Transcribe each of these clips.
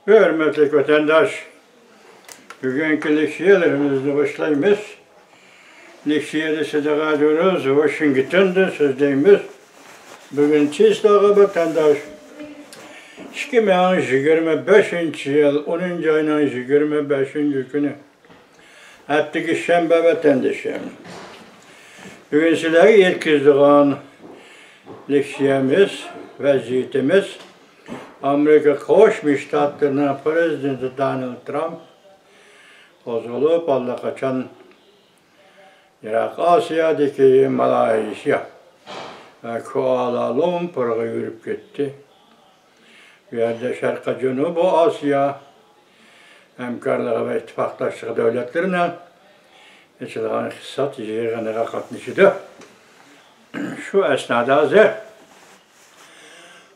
Hürmetli vatandaş, bugünkü leksiyelerimizde başlayımız. Leksiyede sadaka ediyoruz, Washington'da sözdeyimiz. Bugün çiğslağı vatandaş, 2025 yıl 10. ayının 25. günü. Haftaki şembe vatandaşım. Bugün sizlere yetkizdiğin leksiyemiz, vaziyetimiz, Amerika Koşmuş Ştatlarının Prezidenti Donald Trump bozulup allakaçan Irak Asya'daki Malaysia ve Kuala Lumpur'a yürüp gitti. Bir yerde Şarkı Cunubu Asya hemkarlığı ve ittifaktaşlığı devletlerine içilen hissat yığınına katmıştı. Şu esnada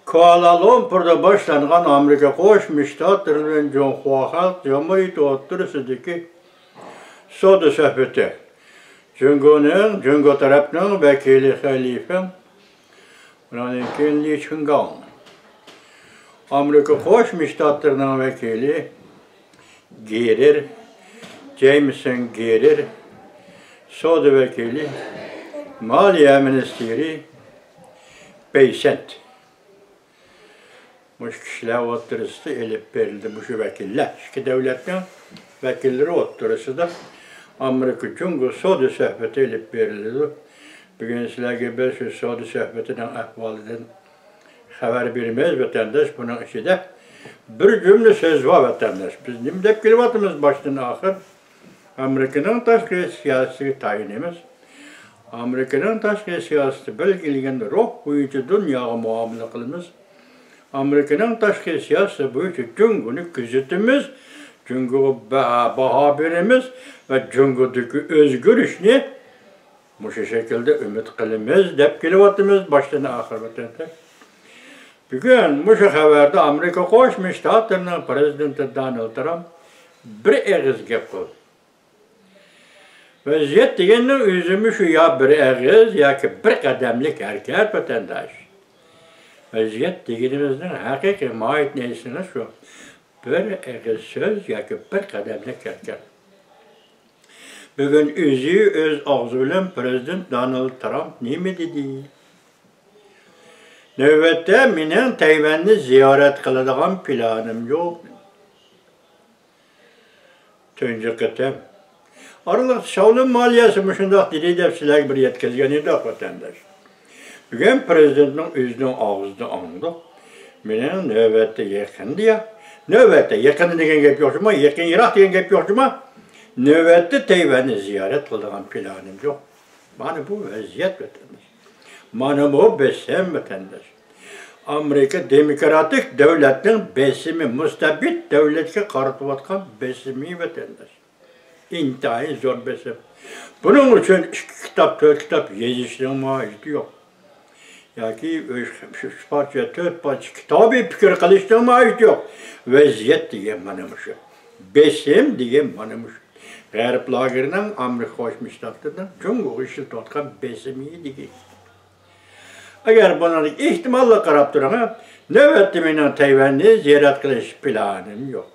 Kuala Lumpur'da başlanan Amerika Koşmuş Ştatlarının Cumhuriyet Halk Cumhuriyeti oturusundaki soda sohbeti. Cungo tarafının vekili Halifem, buranın kendisi Çıngal. Amerika Koşmuş Ştatlarının vekili Gerir, Jameson Gerir, soda vekili, Maliye Ministeri Beysent. Bu kişiler oturusu elip verildi bu şu vekiller. İki devletin vekilleri oturusu da Amerika Cungo soda sohbeti elip verildi. Bugün sizlerge bir şu soda sohbetinin ahvaliden haber vermez vatandaş. Bunun içinde bir cümle söz var vatandaş. Biz ne tepkilatımız baştan ahir Amerika'nın taşkı siyasi tayinimiz. Amerika'nın taşkı siyaseti belgeleyen ruh boyunca dünyaya muamele kılımız. Amerika'nın taşkı siyaseti boyunca Cungo'nu küzütümüz, Cungo baha verimiz ve Cungo'daki özgürlüğünü bu şekilde ümit kılımız, tepkilatımız baştan ahir vatandaş. Bugün bu haberde Amerika Koşmuş Ştatlarının Prezidenti Donald Trump bir ağız gap kıldı. Vaziyet degenin üzümü şu ya bir ağız ya ki bir kademlik hareket vatandaş. Vaziyet degenimizin hakiki mahiyet neysine şu bir ağız söz ya ki bir kademlik hareket. Bugün öz ağzıyla Prezident Donald Trump ne mi dedi? Növbette menen Tayvan'ı ziyaret kılacağım planım yok. Tönce kıtem. Aralık Şavlın maliyesi müşündaq dedi de sizler bir yetkizgen edi vatandaş. Bugün Prezidentin özünün ağızda andı. Menen növbette yakın diye. Növbette yakın degen gep yok mu? Yakın Irak degen gep yok mu? Növbette Tayvan'ı ziyaret kılacağım planım yok. Bana bu vaziyet vatandaş. Bana bu besem vatandaş. Amerika demokratik devletin besimi, mustabit devletke karıtıvatkan besimi vatandaş. İntihai zor besim. Bunun için 2 kitap, 4 kitap yazışlığın mahiyeti yok. Ya ki 3 parça, 4 parça kitabı fikir kılışlığın mahiyeti yok. Vaziyet diye manımışı. Besim diye manımışı. Garip lagırının Amerika Koşmuş Ştatlarının Cungo işil tutkan besimi diye. Eğer bunun ihtimalla qarab duramam, növbette menen Tayvan'ı ziyaret kılış planım yok.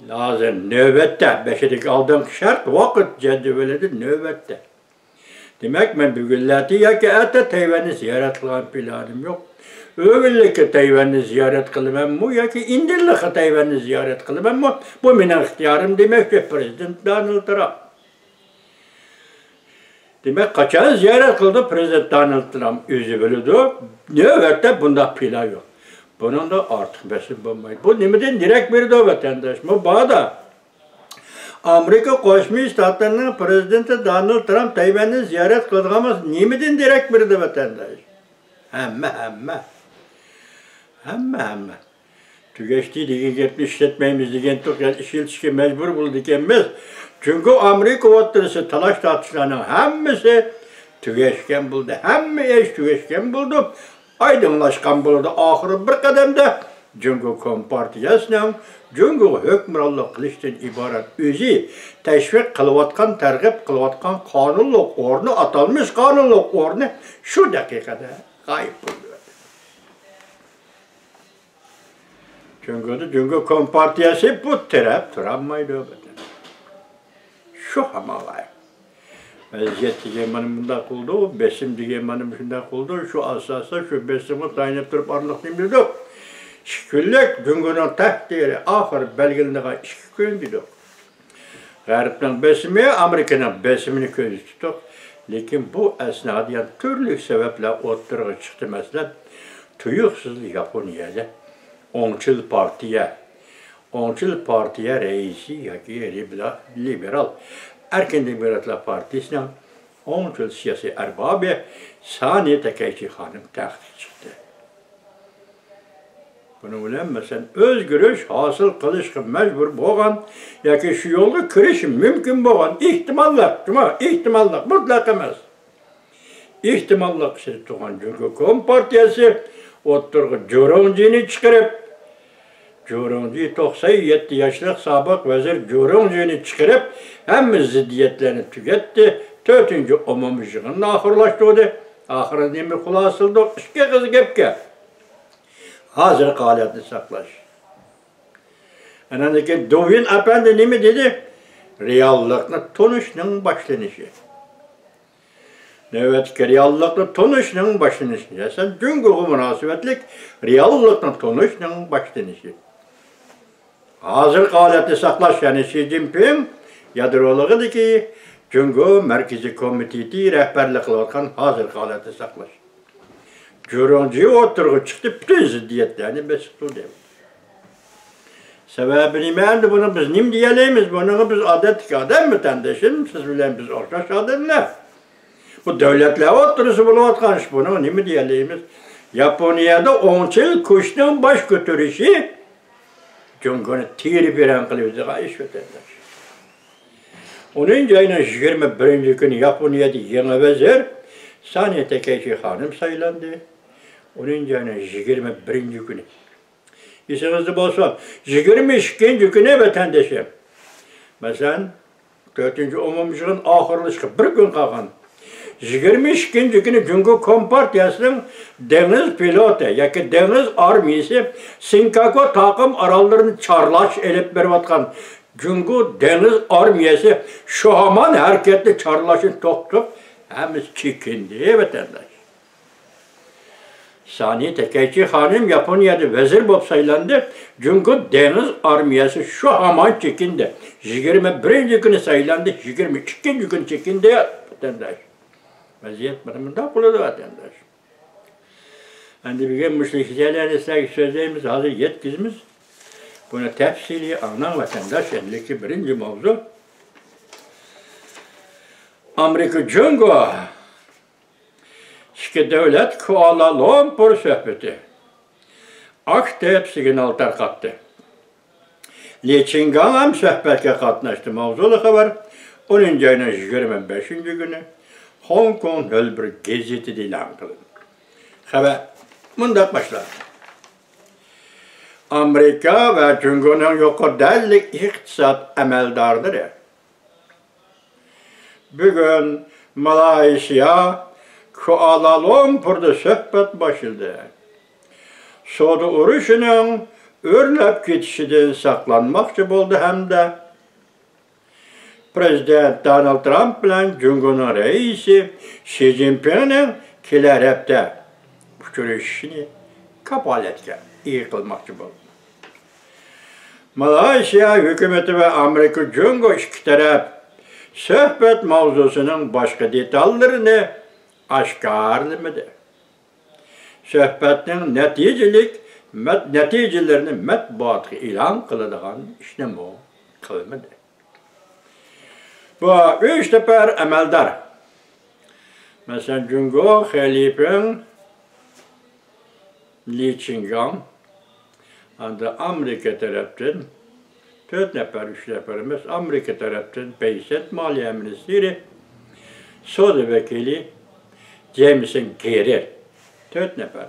Lazım növbette, beşedik aldığım şart vakit cedvelidir növbette. Demek ben bugünlerde ya ki ete Tayvan'ı ziyaret kılan planım yok. Öğünlükü Tayvan'ı ziyaret kılmam mı ya ki indirlikü Tayvan'ı ziyaret kılmam mı? Bu menen ihtiyarım demek ki Prezident Donald Trump. Demek kaçan ziyaret kıldı Prezident Donald Trump özü bölüdü. Növbette bunda plan yok. Bunun da artık besin bulmaydı. Bu nemeden direkt bir de vatandaş. Bu bağda Amerika Koşmuş Ştatlarının Prezidenti Donald Trump Tayvan'ı ziyaret kıldığımız nemeden direkt bir de vatandaş. Hemme. Tügeçti degen gepni işletmeyimiz degen to'q işiltishga mecbur buldik emas. Çünkü Amerika oturusu talaş tartışlarının hemmisi tügeşken buldu. Hemme iş tügeşken buldu. Aydınlaşkan buldu. Ahırı bir kademde Cungo Kompartiyasının Cungo hükmürallık kılıştan ibaret özü teşvik kılıvatkan, tergip kılıvatkan kanunluk ornu, atalmış kanunluk ornu şu dakikada kayıp buldu. Çünkü Kompartiyası bu taraf duranmaydı. Şu hamalay. Vaziyet diye benim bunda kıldı, besim diye benim şunda kıldı, şu asasda şu besimi dayanıp durup arlıqlayım dedi. Şükürlük dünkünün takdiri, ahir belgildiğine şükürün dedi. Garip'ten besimi, Amerika'nın besimini közü tutuk. Lakin bu esnada yani türlü sebeple oturuğa çıktı mesela. Tuyuksuz Japonya'da 10 partiye reisi yaki liberal Erken Demokratlar Partisi'nin 10 yıl siyasi erbabı Saniye Tekeyci Hanım tahtı çıktı. Bunu bilen mesela öz görüş hasıl kılışkı mecbur boğan yaki şu yolda kırışım mümkün boğan ihtimallar mutlak emez. İhtimallar siz tuğan çünkü Kompartiyası oturgu Joronji'ni çıkarıp Joronji 97 yaşlık sabık vezir Joronji'ni çıkarıp hem ziddiyetlerini tüketti. 4. umumuşluğunun ahırlaştırdı. Ahırın demi kulasıldı. İşke kızı gepke. Hazır kaliyatını saklaş. Enandaki Dovin Efendi ne mi dedi? Reallıkla tonuşunun başlanışı. Evet ki reallıkla tonuşunun başlanışı. Sen çünkü o münasebetlik reallıkla tonuşunun başlanışı. Hazır kaliyatını saklaş yani Xi Jinping yadroluğudur ki çünkü Merkezi Komiteti rehberlik kılarken hazır kaliyatını saklaş. Joronji oturuğa çıktı, bütün ziddiyetlerini besittu demiş. Sebebini ben bunu biz nim diyeleyimiz, bunu biz adet kadem mi tendeşim, siz bilen biz ortaş adetler. Bu devletler oturusu buluvatkan iş bunu nim diyeleyimiz. Japonya'da 10 yıl kuşun baş götürüşü, çünkü tiri bir ankılımızda iş veterler. Onun ayının 21. günü Japonya'da yeni vezir, Saniye Tekeyci Hanım sayılandı. Onun ayının 21. günü. İsinizi bolsun, 22. günü vatandaşım. Mesela 4. umumuşluğun ahırlışı bir gün kalkan. 22. günü çünkü Kompartiyasının deniz pilotu, yaki deniz armiyası Sinkago takım aralarını çarlaş elip berbatkan. Çünkü deniz armiyası şu aman hareketli çarlaşın toktup hemiz çekindi vatandaş. Saniye Tekeyci Hanım Japonya'da vezir bop sayılandı. Çünkü deniz armiyası şu aman çekindi. 21. günü sayılandı, 22. gün çekindi vatandaş. Vaziyet bana kuladı vatandaş. Şimdi bir gün müşriklerle sözlerimiz hazır yetkizimiz. Bunu tefsili anlayan vatandaş 51. mevzu. Amerika Cungo Şiki devlet Kuala Lumpur söhbeti. Ak tepsigin altar kattı. Leçingan hem söhbetke katlaştı mevzulu haber. 10. ayının 25. günü Hong Kong bir gazeti ilan kılındı. Haber bundan başlar. Amerika ve Cungo'nun yukarıdaki iktisat emeldarıdır. Bugün Malaysia Kuala Lumpur'da söhbet başladı. Soğudu uruşunun örlep geçişinden saklanmakçı oldu hem de Prezident Donald Trump ile Cungo'nun reisi Xi Jinping'in kiler hepte görüşünü kapalı etken, iyi kılmakçı oldu. Malaysia hükümeti ve Amerika Cungo iki taraf söhbet mevzusunun başka detallarını aşkarlamadı. Söhbetin neticelerini matbuatı ilan kılınған işlem o kılmadı. Bu üç teper emeldar. Mesela Cungo Halif'in Leçingan adı Amerika tarafından 4 nefer, 3 neferimiz Amerika tarafından Beyset Maliye Ministeri Soda Vekili Jameson Gerer 4 nefer.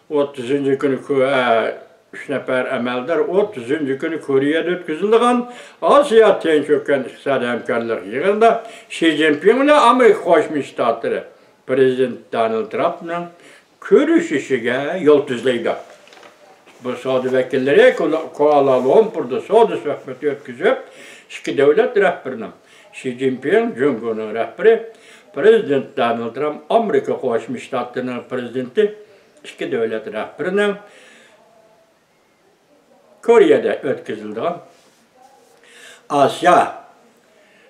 30. günü 3 nefer emeldar 30. günü Kore'de ötküzüldüğün Asya Tençöken İktisadi Hemkarlık yığında Xi Jinping ile Amerika Koşmuş Ştatları Prezident Donald Trump'ın görüşüşüge yol tüzleydi. bu savdo vekilleri Kuala Lumpur'da savdo sohbeti ötküzüp, iki devlet rehberinin, Xi Jinping, Cumhur'un rehberi, Prezident Donald Trump, Amerika Birleşmiş Ştatları'nın prezidenti, iki devlet rehberinin Kore'de ötküzüldüğü Asya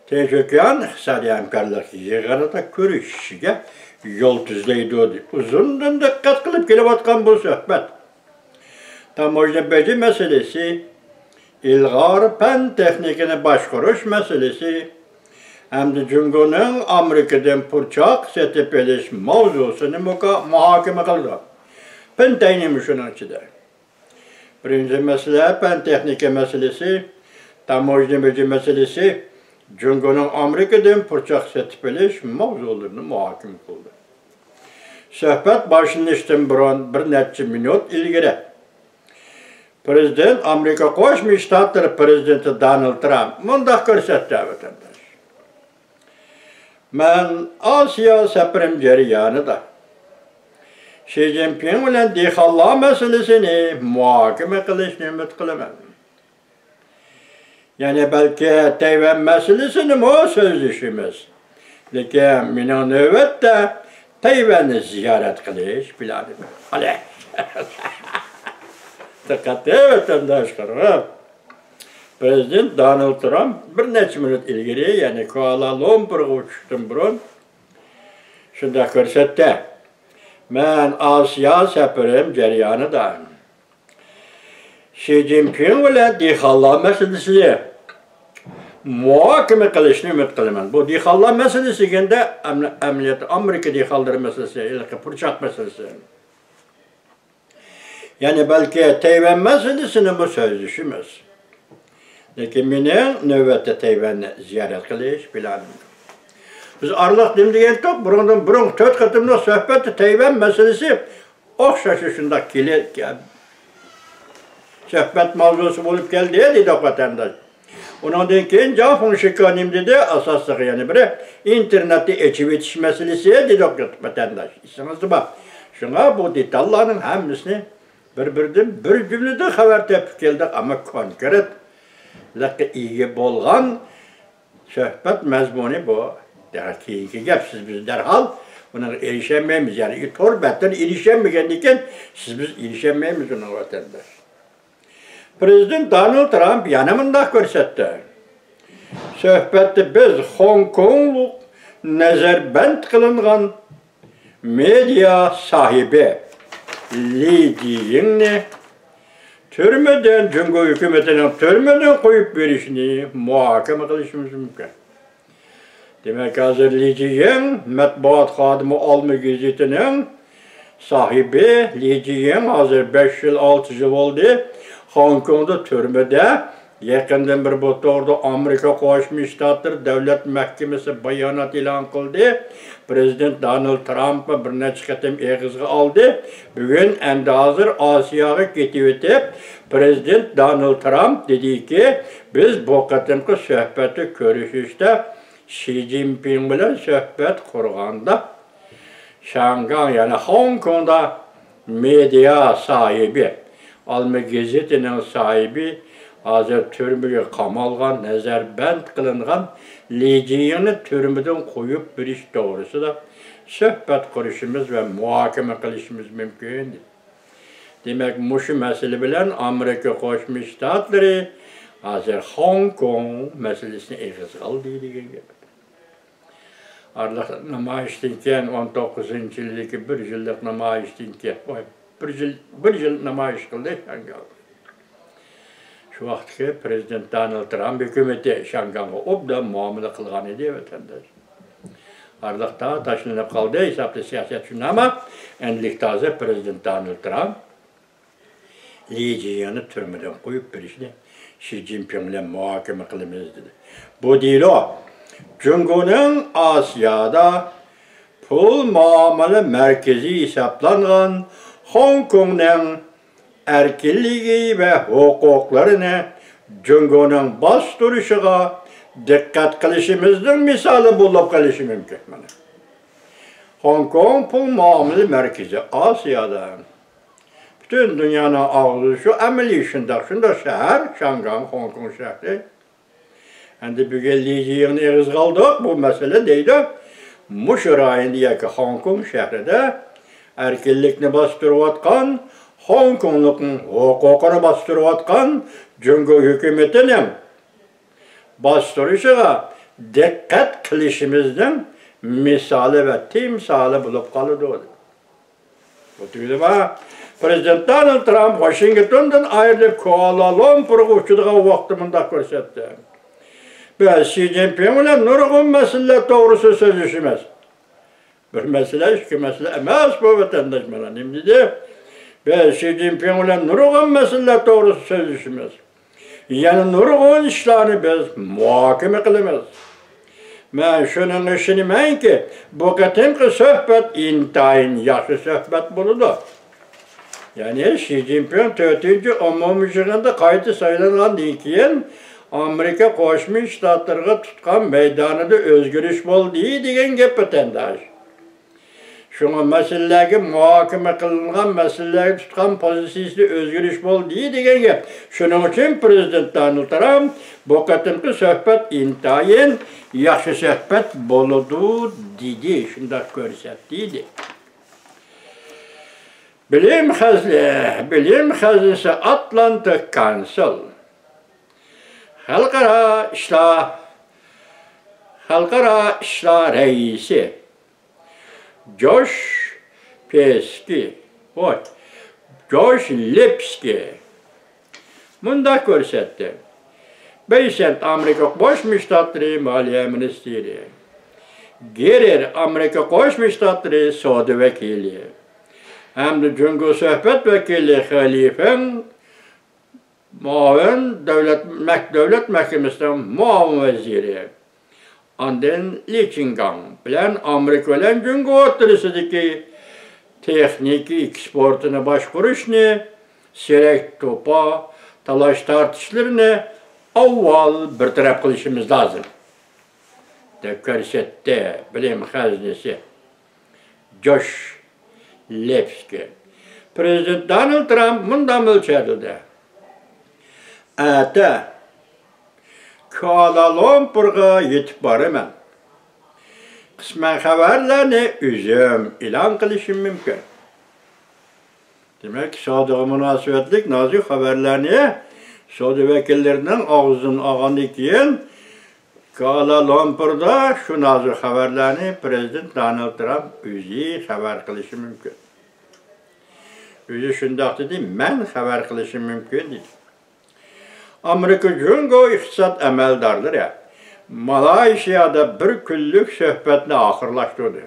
Teşekküran iqtisadi hamkorlik yig'inida ko'rishishiga yo'l tuzlaydi. Uzundan diqqat qilib kelayotgan bu suhbat tamojnabaji masalasi, ilg'or fan texnikani boshqarish masalasi hamda Jungoning Amerikadan purchoq setib olish mavzusini muhokama qildi. Pentayni shuning ichida. Birinchi masala fan texnika masalasi, tamojnabaji masalasi, Jungo'nun Amerika'dan purçaq setib olish mavzularini muhokama qildi. Suhbat boshlanishdan burun bir necha minut ilgari Prezident Amerika Qo'shma Shtatlari prezidenti Donald Trump mundaq ko'rsatdi vatandosh. Men Osiyo safarim jarayonida Xi Jinping bilan dehqonlar masalasini muhokama qilishni umid qilaman. Yani belki Tayvan meselesini mi sözleşimiz? Lekin mening navbatda Tayvanni ziyorat qilish planım. Hali. Diqqatli vatandoshlar. Prezident Donald Trump bir necha minut ilgari, ya'ni Kuala Lumpurga uchishdan burun shunda ko'rsatdi. Men Osiyo safarim jarayonida Xi Jinping bilan dehqonlar masalasini muhokama qilishni umid qilaman. Bu dehqonlar masalasi deganda amaliyotda Amerika dehqonlari masalasi, purchoq masalasi. Ya'ni balki Tayvan masalasini bu so'zlashimiz. Lekin mening navbatda Tayvanni ziyorat qilish planim. Biz aralıq degan top burundan 4 qatimli suhbatda Tayvan masalasi o'xshashi shunday keladi. Suhbat mavzusi bo'lib keldi dedi vatandosh. Ondan keyin Jafon Shikonim dedi asosli yani biri internetni echib etish masalasi dedi vatandosh. Esimizda bor. Shunga bu detallarning hammasini bir-biridan bir jumlada xabar topib keldik, ammo konkret laqqa ega bo'lgan suhbat mazmuni bu. Keyingi gap siz biz derhal buna erişemeyiz. Yani torbattan erişemeyken siz biz erişemeyiz ona vatandaş. Prezident Donald Trump yana mundaq ko'rsatdi. Suhbatda biz Hong Konglik nazarband qilingan media sahibi Li Jiyingni turmadan Jungo hukumatining turmadan qo'yib berishni muhokama qilishimiz mumkin. Demek hazır Li Jiying matbuot xodimi Olma gazetining sahibi Li Jiying hazır 5 yıl 6 yıl oldu. Hong Kong'da türmede yakından bir botorda Amerika Birleşmiş Ştatları Devlet Mahkemesi bayanat ilan kıldı. Prezident Donald Trump'ı bir neçə qatim eğizge aldı. Bugün endi hazır Asiyaga ketib etib, Prezident Donald Trump dedi ki biz bu qatimki suhbati ko'rishishda Xi Jinping bilan suhbat qurganda Shanghai yani Hong Kong'da media sahibi Olma gazetining sahibi hazır türmüge qamalgan, nazarband qilingan Li Jiyingni türmüden qo'yib berish to'g'risida suhbat qurishimiz va muhokama qilishimiz mumkin. Demak, mushu masala bilan Amerika Birleşmiş Ştatları hazır Hong Kong masalasini eg'iz oldi degan gap. Aralıq namoyishdan keyin 19-yildagi 1 yillik namoyishdan keyin bir yil namoyish qildi Shanghai. Şu vaqtki Prezident Donald Trump hukumati Shanghaiga obdan muomala qilgan edi vatandosh. Araliqda tashlanib qoldi, hisobli siyosat shunama, endilikda hozir Prezident Donald Trump Li Jiyingni turmadan qo'yib berishni Xi Jinping bilan muhokama qilamiz dedi. Bu deylo Jungoning Osiyoda pul muomala markazi hisoblangan Hong Kongning erkinligi ve huquqlarini Jungoning bosturishiga diqqat qilishimizning misoli bo'lib qolishi mumkin. Hong Kong pul muomala markazi Osiyoda bütün dünyanın ağzı şu əməli şunda şəhər, Şangan, Hong Kong şəhəri. Endi bu geldiği yığını ağız kaldık, bu mesele neydi? Muşurayın diye ki Hong Kong şehrinde erkillikini bastırıvatkan, Hong Kong'lukun hukukunu bastırıvatkan Cungo hükümetinin bastırışıga dikkat kılışımızın misali ve timsali bulup kalıdı. Bu tüydü bana Prezident Donald Trump Washington'dan ayrılıp Kuala Lumpur'a uçtuğu vaxtımında görsetti. Ve Xi Jinping ile nurgun mesele doğrusu sözleşmez. Bir mesele, iki mesele emez bu vatandaş bana. Şimdi ve Xi Jinping ile nurgun mesele doğrusu sözleşmez. Yani nurgun işlerini biz muhakeme kılamaz. Ben şunun işini ben ki bu katimki sohbet intayın yaxşı sohbet buludu. Yani Xi Jinping 4. umumjığında kaydı sayılan dikiyen Amerika Qo'shma Shtatlarga tutgan meydanida o'zgarish bo'ldi degan gap vatandaş. Şuna meselelerge muhakeme kılınan meselelerge tutgan pozisiyasida o'zgarish bo'ldi degan gap. Şunun için Prezident Donald Trump bu qatimki sohbet intayin yaxshi sohbet boludu dedi, shunday ko'rsatdi. Bilim Hazinesi Atlantic Council Halkara İşler Reisi Josh Lipski bunda ko'rsatdi. Beysent Amerika Qo'shma Shtatları Moliya Ministri, Gerer Amerika Qo'shma Shtatları Savdo Vakili, hamda Cungo Sohbet Vakili Xalifan muavin devlet mahkemesinden muavin veziri. Andın Lichingam bilen Amerika bilen Cungo oturusideki texniki eksportunu başkuruşni, serek topa, talaş tartışlarını avval bir taraf kılışımız lazım. De ko'rsatdi bilim hazinesi Josh Lipski. Prezident Donald Trump bundan mo'ljaldi. Ata Kuala Lumpur'a yetib boraman. Qisman xabarlarni o'zim e'lon qilishim mumkin. Demak, sodiq munosabatlik nozik xabarlarni savdo vakillarining og'zidan olgandan keyin Kuala Lumpur'da şu nozik xabarlarni Prezident Donald Trump o'zi xabar qilishi mumkin. O'zi shundoq dedi, men xabar qilishim mumkin dedi. Amerika Cungo iqtisod amaldorlari Malayziyada bir kunlik sohbatni oxirlashtirdi.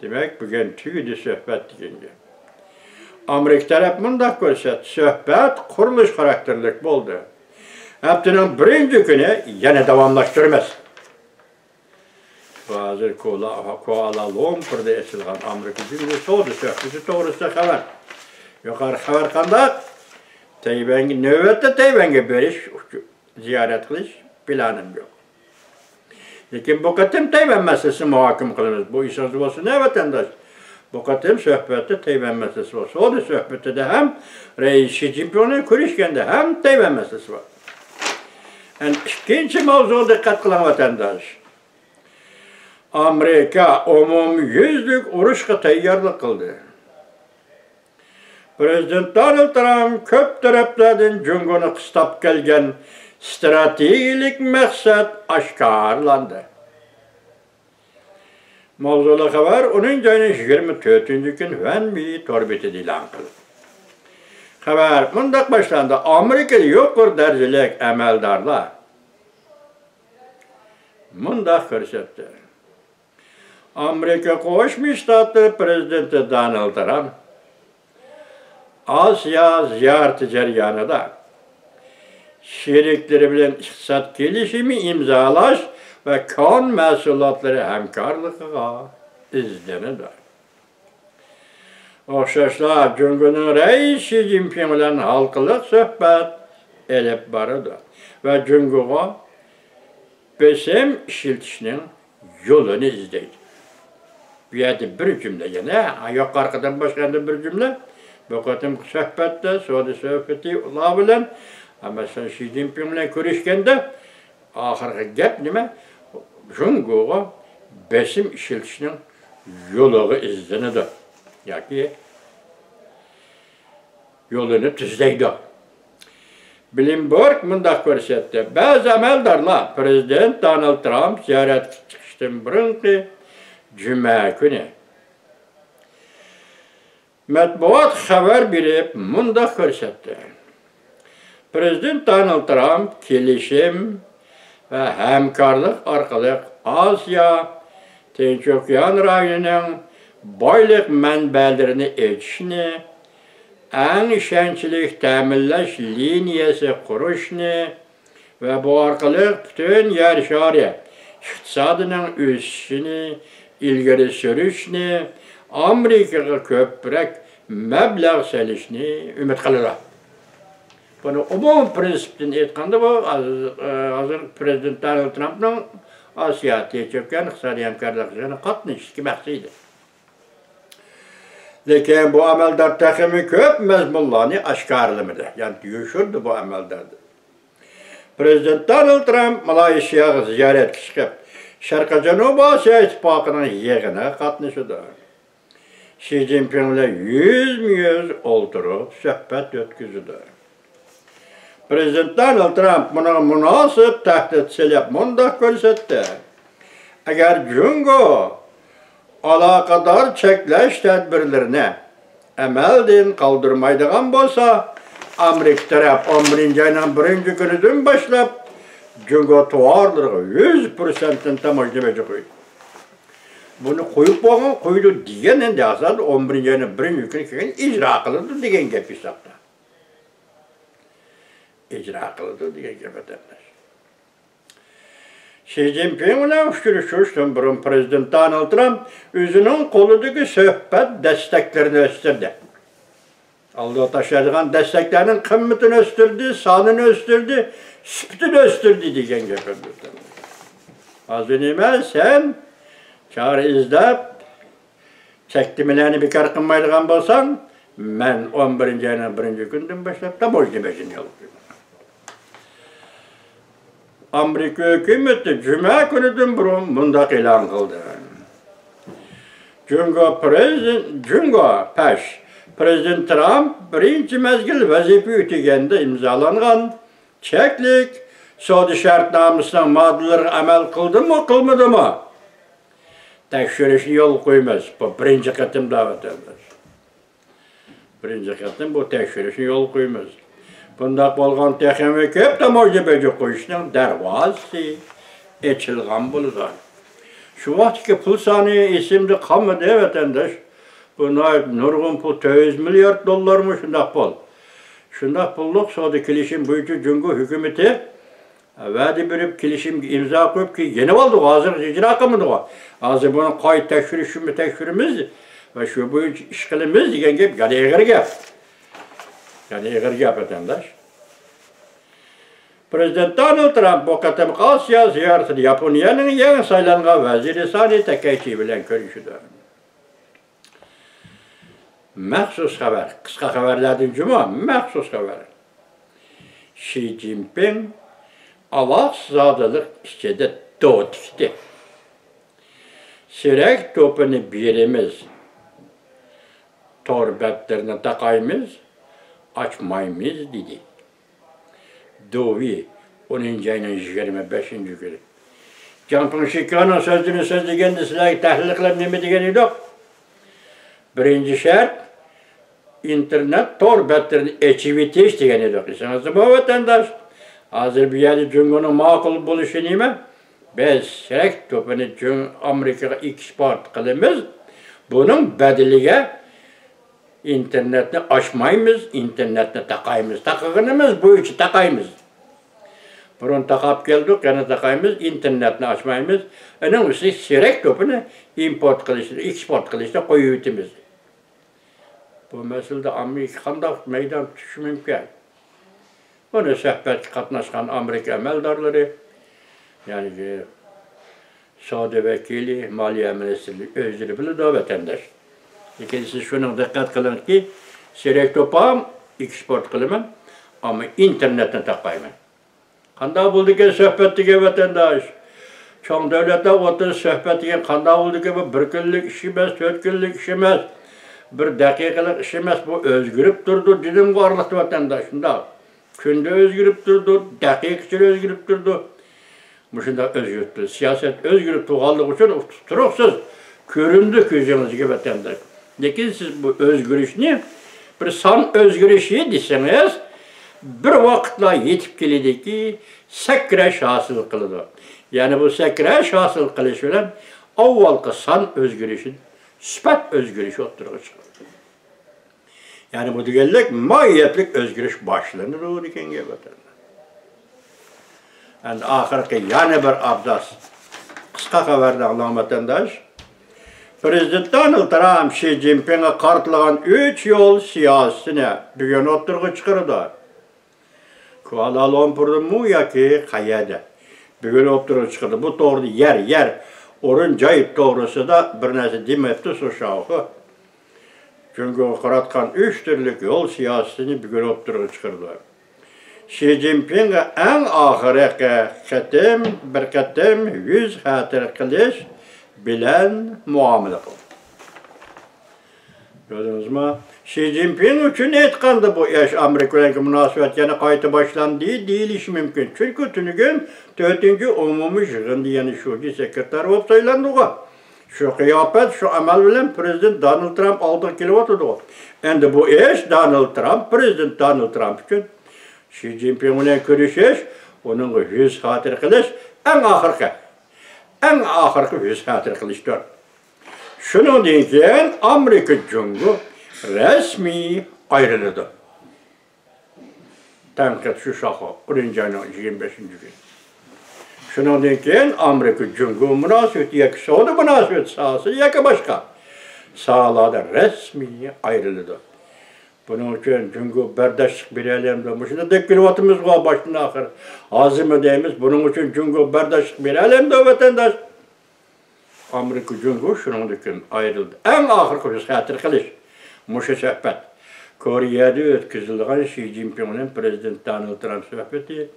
Demak, bugun tugadi sohbat deganga. Amerika taraf bunday ko'rsatdi, sohbat qurilish xarakterlik bo'ldi. Haftaning birinchi kuni yana davomlashtiramiz. Hozir Kuala Lumpur'da ochilgan Amerika Cungo savdo sohbati to'g'risida xabar. Yuqori xabar qanday? Tayvanga navbatda Tayvanga berish, ziyorat qilish planim yo'q. Lekin bu qatim Tayvan masalasi muhokama qilamiz. Bu ishimiz bo'lsin, vatandosh. Bu qatim suhbatda Tayvan masalasi bor. Savdo suhbatida ham Rais Xi Jinpingni ko'rishganda ham Tayvan masalasi bor. İkinci mavzuga diqqat qiling vatandosh. Amerika umumyuzlik urushga tayyorlik qildi. Prezident Donald Trump ko'p taraflardan Cungoni qistab kelgan strategik maqsad oshkorlandi. Mavzuli xabar uning joyini 24-kun Vanmi torbetida e'lon qildi. Xabar bundoq boshlandi. Amerikada yuqori darajalik amaldorlar bundoq ko'rsatdi. Amerika Qo'shma Shtatlar prezidenti Donald Trump Asiya ziyarati jarayonida sherikleri bilan iqtisod kelishimi imzolash va kon mahsulotlari hamkorligiga izlanadi. O'xshashlar Cungoning Rais Xi Jinping bilan halqiliq suhbat elib boradi va Cungoga besim ishlatishning yo'lini izlaydi. Bu yerda bir cümle yana, yuqoridan boshqanda bir cümle. Bu kadar söhbette, sonra söhbeti ola bilen, ama sen Xi Jinping'le görüşkende, ahırғы gep nime? Jungo'ga besim işiltişinin yolu izlenidi. Yaki yolunu tüzleydi. Bloomberg mundaq ko'rsatdi. Ba'zi amaldarlar Prezident Donald Trump ziyoratga chiqishdan burungi juma kuni matbuot xabar berib mundaq ko'rsatdi. Prezident Donald Trump kelishim ve hamkorlik orqali Osiyo Tinch okean rayonining boylik manbalarini echishni, eng ishonchli ta'minlash liniyasi qurishni ve bu orqali butun yer shari iqtisodining o'sishini ilgari surishni, Amerikaga ko'proq mablag' solishni umid qiladi. Bunu umum prinsipten aytganda bu hozir Prezident Donald Trump'ning Osiyo Tinch okean iqtisodiy hamkorligida qatnashishga maqsadi. Lekin bu amaldar takımı köp mezmunlarını aşkarlamadı. Yani düşürdü bu amaldardı. Prezident Donald Trump Malaysiyaga ziyaretga chiqib, Sharqi Janubiy Osiyo ittifoqining yig'inida qatnashdi. Xi Jinping bilan yüz o'ltirib suhbat o'tkazdi. Prezident Donald Trump buna munosib tahdid silab mundaq ko'rsatdi. Agar Jungo alakadar çekleş tedbirlerine emelden kaldırmaydıgan bolsa, Amerika taraf 11. ayının 1. günüdün başlap Jungo tuvarlarına 100%'in tamamlayacak koydu. Bunu koyup boğan koydu diyen de asad 11. ayının 1. günü icra kılındı diyen gep hesapta. İcra kılındı diyen gep hesapta. Xi Jinping bilan uchrashishdan burun Prezident Donald Trump o'zining qo'lidagi suhbat desteklerini o'stirdi. Aldı taşıyacağın desteklerinin kıymetini o'stirdi, sonini o'stirdi, sifatini o'stirdi degan gap. Hozir nima sen chora izlab chektimlarni bekor qilmaydigan bo'lsang, men 11. ayning 1. kunidan boshlab tamojnimashini yo'qlayman. Amerika hükümeti Cuma günüdün burun mundaq e'lon qildi. Prezident Trump birinchi mezgil vazifa o'taganda imzolangan cheklik savdo shartnomasining moddalariga amal qildimi, qilmadimi? Tekshirishga yo'l qo'ymas. Bu birinchi qatim da'vatdir. Birinchi qatim bu tekshirishga yo'l qo'ymas. Bundaq bolğan texnik köp tamojnimachı qo'yishning darvozasi ochilgan bo'ldi. Shu vaqtga pul soni esimda qolmadi vatandosh. Buna nurg'un pul 100 milyard dollarmi shundaq pul. Shundaq pulliq savdo kelishim bo'yicha Jungo hukumati va'da berib kelishimga imzo qo'yib ki yeni oldi, hozir ijro qilmadi. Hozir buni qayta tekshirimiz va shu bo'yicha ish qilamiz degan gap g'alag'ir gap. Yani eğer vatandaş. Prezident Donald Trump bu qatam Osiyo ziyoratida Yaponiyaning yangi saylangan vaziri Sani Takaichi bilan ko'rishdi. Maxsus xabar, qisqa xabarlardan juma, maxsus xabar. Xi Jinping alohzodalik ichida to'tdi. Sirak to'pini berimiz, torbatlarni taqaymiz, açmayız dedi. Dovi 10. ayının 25. günü. Campın Şikan'ın sözünü sözlüğünde silahı tahlil kılıp ne degeni yok. Birinci şart, internet torbatlarını eçivitiş degeni yok. İsiniz bu vatandaş, hazır bir yerde Jungo'nun makul buluşu neyme? Biz sirak topunu Amerika'ya eksport kılımız, bunun bedeliğe internetni açmaymiz, internetni taqaymiz. Taqığınımız bu işi taqaymiz. Burun taqab geldik, yana taqaymiz, internetni açmaymiz. Onun üstü sirak topunu import qilishda, eksport qilishda qo'yib o'tamiz. Bu masalada Amerika qanday maydon tutishi mumkin? Buni suhbatga qatnashgan Amerika amaldorlari, ya'ni savdo vakili, moliya ministri o'zlari biladi vatandosh. Lekin siz şuna dikkat kılın ki, Serek topam, eksport kılıman ama internetten takayman. Kanda buldu ki söhbettige vatandaş. Çoğun devlette otur söhbettige kanda buldu ki bu 1 günlük işemez, 4 günlük işemez, 1 dakikalık işemez, bu özgürüp durdu dedim varlıklı vatandaşında. Günde özgürüp durdu, dakikçil özgürüp durdu. Muşunda özgürlüktü. Siyaset özgürlüktü kaldığı için tuturuksuz göründü gözünüzge vatandaş. Lekin siz bu özgürlüşünü bir san özgürlüşü deseniz bir vakitla yetip geldi ki sekreş hasıl kıldı. Yani bu sekreş hasıl kılış bilen avvalki san özgürlüşün süpat özgürlüşü oturuğa çıkıyor. Yani bu digellik mahiyetlik özgürlüş başlanır o dikenge vatandaş. Yani ahirki yani bir abdas kısa haberde anlayan vatandaş Prezident Donald Trump Xi Jinping'e kartlagan 3 yol siyasetine bugün oturuğa çıkardı. Kuala Lumpur'da mu yaki Kaya'da bugün oturuğa çıkardı. Bu doğru yer orun cayıp doğrusu da bir nesi demekti suşağı. Çünkü o karatkan 3 türlük yol siyasetini bugün oturuğa çıkardı. Xi Jinping'e en ahirki bir katim yüz hatır kılış bilen muamele kıldı. Gördünüz mü? Xi Jinping için etkandı bu yaş Amerika'daki münasebet yani kayıtı başlandı değil iş mümkün. Çünkü tünügün 4. umumi yığındı yani şu sekreter olup sayılandı o. Şu kıyafet, şu amel bilen Prezident Donald Trump aldığı kilovatı o. Şimdi bu iş Donald Trump, Prezident Donald Trump için Xi Jinping ile görüşüş, onun yüz hatır kılış en ahirki yüz hatır kılıştır. Şunu deyken Amerika Cumhuriyeti resmi ayrıldı. Tanıklık şu şahı, 1. ayın 25. gün. Şunu deyken Amerika Cumhuriyeti münasebeti yaki soğudu münasebet sahası yaki başka sahalarda resmi ayrıldı. Bunun için çünkü berdaşlık bir alemde. Şimdi de kilovatımız var başına ahir. Azim ödeyimiz. Bunun için çünkü berdaşlık bir alemde vatandaş. Amerika Cumhuriyeti şunun için ayrıldı. En ahir kuşu hatır kılış. Muşa sohbet. Kore'de ötküzüldüğün Xi Jinping'in Prezident Donald Trump sohbeti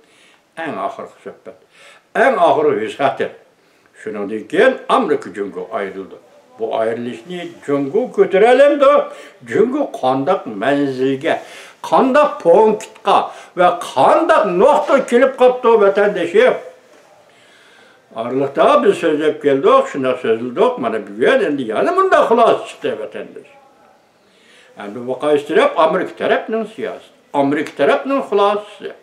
en ahir sohbet. En ahir yüz hatır. Şunun için Amerika Cumhuriyeti ayrıldı. Bu ayrılışını Cumhuriyeti götürelim de Cumhuriyeti kandak menzilge, kandak punktka ve kandak nokta kilip kaptı vatandaşı. Aralıkta biz sözlep geldik, şuna sözüldük, bana büyüyen endi yani bunda hılas çıktı vatandaş. Yani bu vaka istirap Amerika tarafının siyasi, Amerika tarafının hılası.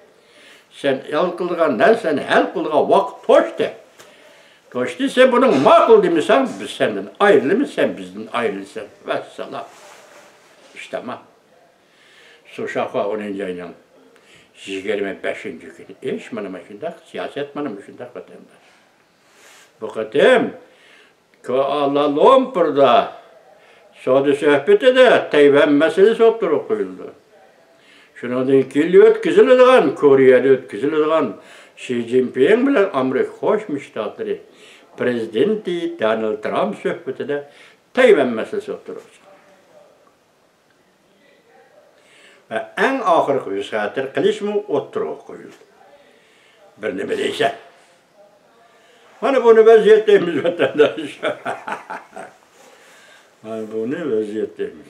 Sen el kıldığa, ne sen el kıldığa vakt toştu. Toştu sen bunun makul demişsen biz senden ayrılımız, sen bizden ayrılırsan. Vesselam. İşte ama. Suşak'a 10. ayının 25. günü. İş benim işinde, siyaset benim işinde vatandaş. Bu kadem Kuala Lumpur'da Suudi sohbeti de Tayvan meselesi oturup koyuldu. Şuna ikili ötküzülüdüğün, Kore'de ötküzülüdüğün Xi Jinping bilen Amerika Hoş Müjdatları Prezidenti Donald Trump sohbeti de Tayvan meselesi oturup. Ve en ahirki yüz hatır kılış mı oturup koyuldu. Bir ne bileyse. Hani bunu vaziyetteyimiz vatandaş. Hani bunu vaziyetteyimiz.